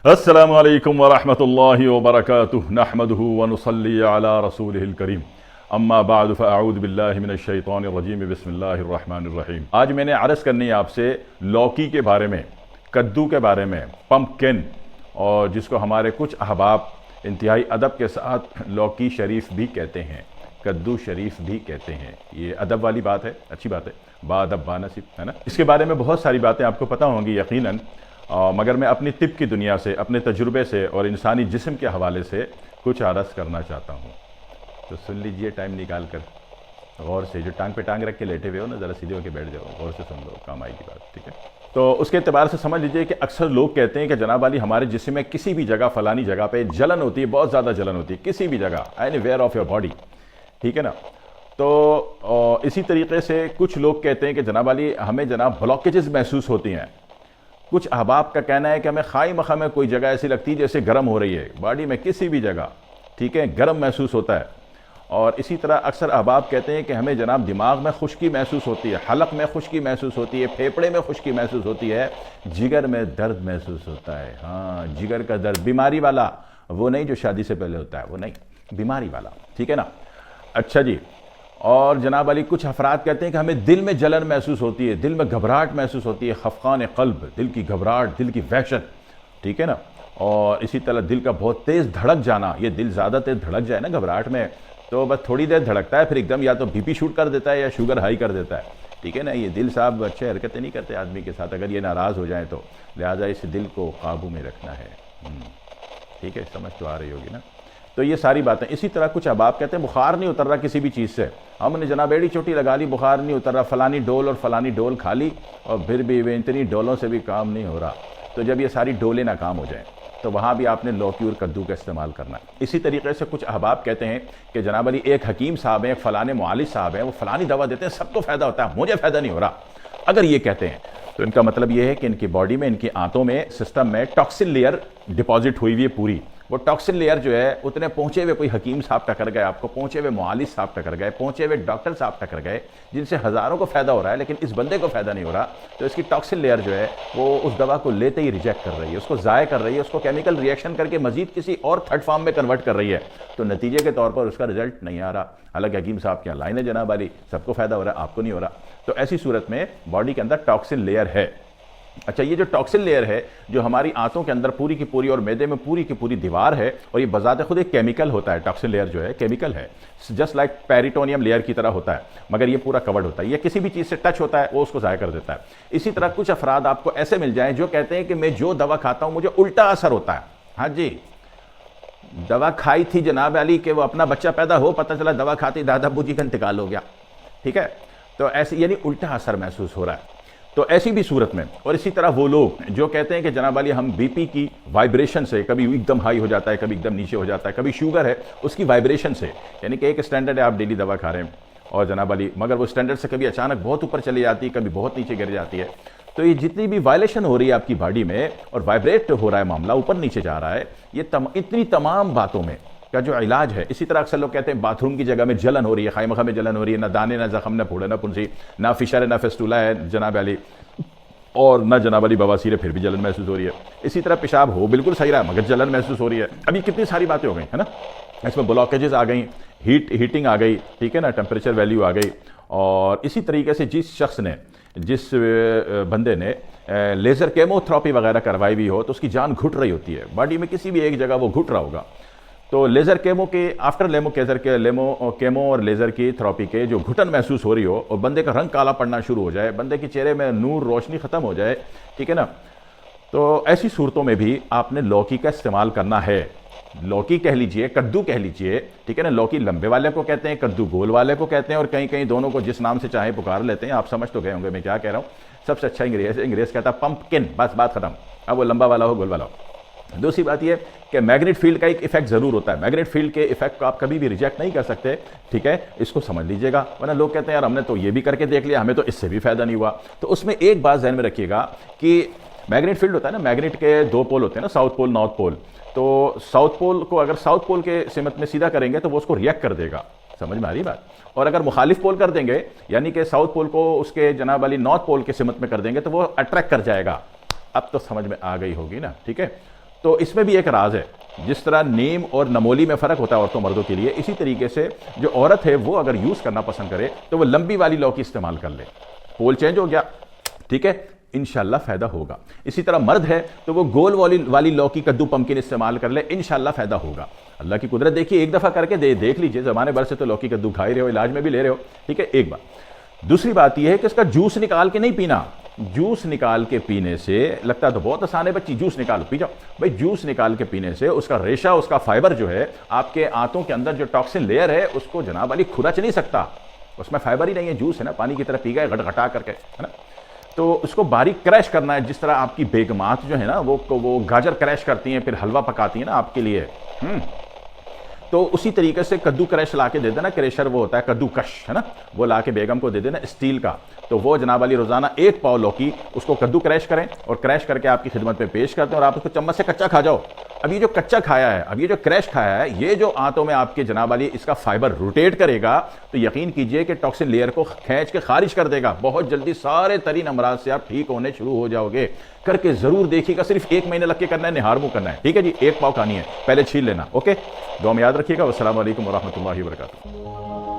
अस्सलामु अलैकुम वरहमतुल्लाहि वबरकातुहु नहमदुहु व नुसल्ली अला रसूलिहिल करीम अम्मा बाद फ़अऊज़ु बिल्लाहि मिनश शैतानिर रजीम बिस्मिल्लाहिर रहमानिर रहीम। आज मैंने अर्ज़ करनी है आपसे लौकी के बारे में, कद्दू के बारे में, पम्पकिन, और जिसको हमारे अहबाब अहबाब इंतहाई अदब के साथ लौकी शरीफ भी कहते हैं, कद्दू शरीफ भी कहते हैं। ये अदब वाली बात है, अच्छी बात है, बाअदब बानसीब, है ना। इसके बारे में बहुत सारी बातें आपको पता होंगी यकीनन, मगर मैं अपनी तिब की दुनिया से, अपने तजुर्बे से और इंसानी जिस्म के हवाले से कुछ अर्ज़ करना चाहता हूँ। तो सुन लीजिए टाइम निकाल कर गौर से। जो टांग पे टांग रख के लेटे हुए हो ना, ज़रा सीधे होकर बैठ जाओ, गौर से सुन लो, काम आएगी बात, ठीक है। तो उसके एतबार से समझ लीजिए कि अक्सर लोग कहते हैं कि जनाब वाली हमारे जिस्म में किसी भी जगह, फ़लानी जगह पे जलन होती है, बहुत ज़्यादा जलन होती है, किसी भी जगह, anywhere of your body, ठीक है ना। तो इसी तरीके से कुछ लोग कहते हैं कि जनाब वाली हमें जनाब ब्लॉकेजेस महसूस होती हैं। कुछ अहबाब का कहना है कि हमें खाई मखा में कोई जगह ऐसी लगती है जैसे गर्म हो रही है, बॉडी में किसी भी जगह, ठीक है, गर्म महसूस होता है। और इसी तरह अक्सर अहबाब कहते हैं कि हमें जनाब दिमाग में खुश्की महसूस होती है, हलक में खुश्की महसूस होती है, फेफड़े में खुश्की महसूस होती है, जिगर में दर्द महसूस होता है। हाँ, जिगर का दर्द, बीमारी वाला, वो नहीं जो शादी से पहले होता है, वो नहीं, बीमारी वाला, ठीक है ना। अच्छा जी। और जनाब अली कुछ अफराद कहते हैं कि हमें दिल में जलन महसूस होती है, दिल में घबराहट महसूस होती है, खफकान क़ल्ब, दिल की घबराहट, दिल की वहशत, ठीक है ना। और इसी तरह दिल का बहुत तेज़ धड़क जाना, ये दिल ज़्यादा तेज़ धड़क जाए ना घबराहट में, तो बस थोड़ी देर धड़कता है, फिर एकदम या तो बीपी शूट कर देता है या शुगर हाई कर देता है, ठीक है ना। ये दिल साहब अच्छे हरकतें नहीं करते आदमी के साथ, अगर ये नाराज़ हो जाए तो, लिहाजा इस दिल को काबू में रखना है, ठीक है, समझ तो आ रही होगी ना। तो ये सारी बातें। इसी तरह कुछ अहबाब कहते हैं बुखार नहीं उतर रहा किसी भी चीज़ से, हमने जनाब एड़ी चोटी लगा ली, बुखार नहीं उतर रहा, फ़लानी डोल और फ़लानी डोल खा ली और फिर भी इतनी डोलों से भी काम नहीं हो रहा। तो जब ये सारी डोलें नाकाम हो जाएं तो वहाँ भी आपने लौकी और कद्दू का इस्तेमाल करना है। इसी तरीके से कुछ अहबाब कहते हैं कि जनाब अली एक हकीम साहब हैं, एक फ़लाने मुआलिज साहब हैं, वो फ़लानी दवा देते हैं, सबको फ़ायदा होता है, मुझे फ़ायदा नहीं हो रहा। अगर ये कहते हैं तो इनका मतलब ये है कि इनकी बॉडी में, इनकी आंतों में, सिस्टम में टॉक्सिन लेयर डिपॉजिट हुई हुई है पूरी। वो टॉक्सिन लेयर जो है, उतने पहुंचे हुए कोई हकीम साहब टकर गए आपको, पहुंचे हुए मुआलिज साहब टकर गए, पहुंचे हुए डॉक्टर साहब टकर गए, जिनसे हज़ारों को फ़ायदा हो रहा है, लेकिन इस बंदे को फ़ायदा नहीं हो रहा। तो इसकी टॉक्सिन लेयर जो है वो उस दवा को लेते ही रिजेक्ट कर रही है, उसको ज़ाय कर रही है, उसको केमिकल रिएक्शन करके मजीद किसी और थर्ड फॉर्म में कन्वर्ट कर रही है। तो नतीजे के तौर पर उसका रिजल्ट नहीं आ रहा। हालांकि हकीम साहब क्या लाइन है जनाब वाली, सबको फ़ायदा हो रहा है, आपको नहीं हो रहा। तो ऐसी सूरत में बॉडी के अंदर टॉक्सिन लेयर है। अच्छा, ये जो टॉक्सिन लेयर है, जो हमारी आंतों के अंदर पूरी की पूरी और मैदे में पूरी की पूरी दीवार है, और ये बजाते खुद एक केमिकल होता है, टॉक्सिन लेयर जो है केमिकल है, जस्ट लाइक पेरिटोनियम लेयर की तरह होता है, मगर ये पूरा कवर्ड होता है। ये किसी भी चीज़ से टच होता है वो उसको ज़ाया कर देता है। इसी तरह कुछ अफराद आपको ऐसे मिल जाएं जो कहते हैं कि मैं जो दवा खाता हूँ मुझे उल्टा असर होता है। हाँ जी, दवा खाई थी जनाब अली कि वो अपना बच्चा पैदा हो, पता चला दवा खाती दादा अब्बू जी का इंतकाल हो गया, ठीक है। तो ऐसे यानी उल्टा असर महसूस हो रहा है। तो ऐसी भी सूरत में, और इसी तरह वो लोग जो कहते हैं कि जनाब अली हम बीपी की वाइब्रेशन से, कभी एकदम हाई हो जाता है, कभी एकदम नीचे हो जाता है, कभी शुगर है उसकी वाइब्रेशन से, यानी कि एक स्टैंडर्ड है, आप डेली दवा खा रहे हैं और जनाब अली, मगर वो स्टैंडर्ड से कभी अचानक बहुत ऊपर चली जाती है, कभी बहुत नीचे गिर जाती है। तो ये जितनी भी वायलेशन हो रही है आपकी बॉडी में और वाइब्रेट हो रहा है मामला, ऊपर नीचे जा रहा है, ये इतनी तमाम बातों में का जो इलाज है। इसी तरह अक्सर लोग कहते हैं बाथरूम की जगह में जलन हो रही है, खाई मखा में जलन हो रही है, ना दाने, ना जख्म, ना फूड़े, ना पुंसी, ना फिशर है, ना फेस्टूला है जनाब अली, और ना जनाब अली बवासीर है, फिर भी जलन महसूस हो रही है। इसी तरह पेशाब हो बिल्कुल सही रहा है मगर जलन महसूस हो रही है। अभी कितनी सारी बातें हो गई है ना, इसमें ब्लॉकेजेस आ गई, हीटिंग आ गई, ठीक है ना, टेम्परेचर वैल्यू आ गई। और इसी तरीके से जिस शख्स ने, जिस बंदे ने लेज़र केमोथेरेपी वगैरह करवाई हुई हो तो उसकी जान घुट रही होती है, बॉडी में किसी भी एक जगह वो घुट रहा होगा। तो लेज़र केमो के आफ्टर केमो और लेज़र की थेरेपी के जो घुटन महसूस हो रही हो और बंदे का रंग काला पड़ना शुरू हो जाए, बंदे के चेहरे में नूर रोशनी ख़त्म हो जाए, ठीक है ना, तो ऐसी सूरतों में भी आपने लौकी का इस्तेमाल करना है। लौकी कह लीजिए, कद्दू कह लीजिए, ठीक है ना। लौकी लंबे वाले को कहते हैं, कद्दू गोल वाले को कहते हैं, और कहीं कहीं दोनों को जिस नाम से चाहे पुकार लेते हैं। आप समझ तो गए होंगे मैं क्या कह रहा हूँ। सबसे अच्छा अंग्रेज कहता है पम्पकिन, बस बात खत्म। अब वो लंबा वाला हो, गोल वाला हो। दूसरी बात यह कि मैग्नेट फील्ड का एक इफेक्ट जरूर होता है, मैग्नेट फील्ड के इफेक्ट को आप कभी भी रिजेक्ट नहीं कर सकते, ठीक है, इसको समझ लीजिएगा। वरना लोग कहते हैं यार हमने तो ये भी करके देख लिया, हमें तो इससे भी फायदा नहीं हुआ। तो उसमें एक बात ध्यान में रखिएगा कि मैग्नेट फील्ड होता है ना, मैग्नेट के दो पोल होते हैं ना, साउथ पोल, नॉर्थ पोल। तो साउथ पोल को अगर साउथ पोल के सिमत में सीधा करेंगे तो वो उसको रिएक्ट कर देगा, समझ में आ रही बात। और अगर मुखालिफ पोल कर देंगे, यानी कि साउथ पोल को उसके जनाब वाली नॉर्थ पोल के सिमत में कर देंगे तो वो अट्रैक्ट कर जाएगा। अब तो समझ में आ गई होगी ना, ठीक है। तो इसमें भी एक राज है। जिस तरह नीम और नमोली में फ़र्क होता है औरतों मर्दों के लिए, इसी तरीके से जो औरत है वो अगर यूज़ करना पसंद करे तो वो लंबी वाली लौकी इस्तेमाल कर ले। पोल चेंज हो गया, ठीक है, इंशाल्लाह फ़ायदा होगा। इसी तरह मर्द है तो वो गोल वाली लौकी, कद्दू, पम्पकिन इस्तेमाल कर ले, इंशाल्लाह फ़ायदा होगा। अल्लाह की कुदरत देखिए, एक दफ़ा करके देख लीजिए। ज़माने भर से तो लौकी कद्दू खा ही रहे हो, इलाज में भी ले रहे हो, ठीक है, एक बार। दूसरी बात यह है कि इसका जूस निकाल के नहीं पीना। जूस निकाल के पीने से लगता है तो बहुत आसान है, बच्ची जूस निकाल पी जाओ। भाई जूस निकाल के पीने से उसका रेशा, उसका फाइबर जो है आपके आंतों के अंदर जो टॉक्सिन लेयर है उसको जनाब वाली खुरच नहीं सकता। उसमें फाइबर ही नहीं है, जूस है ना, पानी की तरह पी गए घटा करके, है ना। तो उसको बारीक क्रैश करना है, जिस तरह आपकी बेगमात जो है ना वो गाजर क्रैश करती हैं फिर हलवा पकाती हैं ना आपके लिए। तो उसी तरीके से कद्दू क्रैश ला के दे देना, क्रेशर वो होता है कद्दू कश, है ना, वो ला के बेगम को दे देना स्टील का। तो वो जनाब वाली रोजाना 1 पाव लौकी उसको कद्दू क्रैश करें और क्रैश करके आपकी खिदमत में पेश करते हैं और आप उसको चम्मच से कच्चा खा जाओ। अब ये जो कच्चा खाया है, अब ये जो क्रैश खाया है, ये जो आंतों में आपके जनाब वाली इसका फाइबर रोटेट करेगा तो यकीन कीजिए कि टॉक्सिन लेयर को खींच के खारिज कर देगा। बहुत जल्दी सारे तरीन अमराज से आप ठीक होने शुरू हो जाओगे। करके जरूर देखिएगा, सिर्फ 1 महीने लग के करना है, निहार मुंह करना है, ठीक है जी। 1 पाव खानी है, पहले छील लेना, ओके। दुआ में याद रखिएगा। अस्सलाम वालेकुम वरहमतुल्लाहि वबरकातुहू।